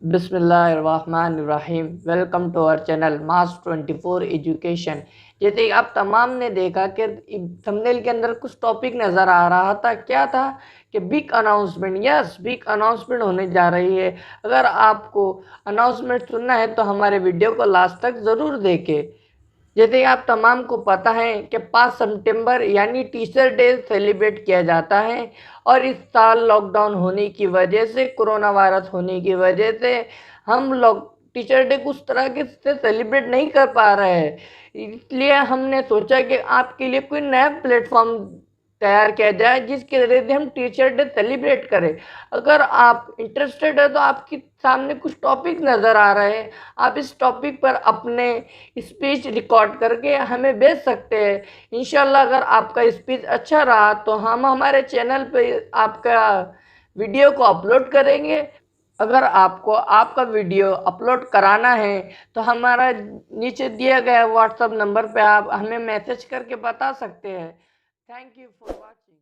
बिस्मिल्लाहिर्रहमानिर्रहीम। Welcome to our channel Mass 24 education. जैसे कि आप तमाम ने देखा कि थंबनेल के अंदर कुछ टॉपिक नज़र आ रहा था, क्या था कि big announcement. Yes, big announcement होने जा रही है। अगर आपको अनाउंसमेंट सुनना है तो हमारे वीडियो को लास्ट तक ज़रूर देखें। जैसे आप तमाम को पता है कि 5 सितंबर यानी टीचर डे सेलिब्रेट किया जाता है, और इस साल लॉकडाउन होने की वजह से, कोरोना वायरस होने की वजह से हम लोग टीचर डे को उस तरह के से सेलिब्रेट नहीं कर पा रहे हैं। इसलिए हमने सोचा कि आपके लिए कोई नया प्लेटफॉर्म तैयार किया जाए जिसके ज़रिए हम टीचर डे सेलिब्रेट करें। अगर आप इंटरेस्टेड है तो आपके सामने कुछ टॉपिक नज़र आ रहे हैं, आप इस टॉपिक पर अपने स्पीच रिकॉर्ड करके हमें भेज सकते हैं। इंशाल्लाह अगर आपका स्पीच अच्छा रहा तो हम हमारे चैनल पे आपका वीडियो को अपलोड करेंगे। अगर आपको आपका वीडियो अपलोड कराना है तो हमारा नीचे दिया गया व्हाट्सएप नंबर पे आप हमें मैसेज करके बता सकते हैं। Thank you for watching.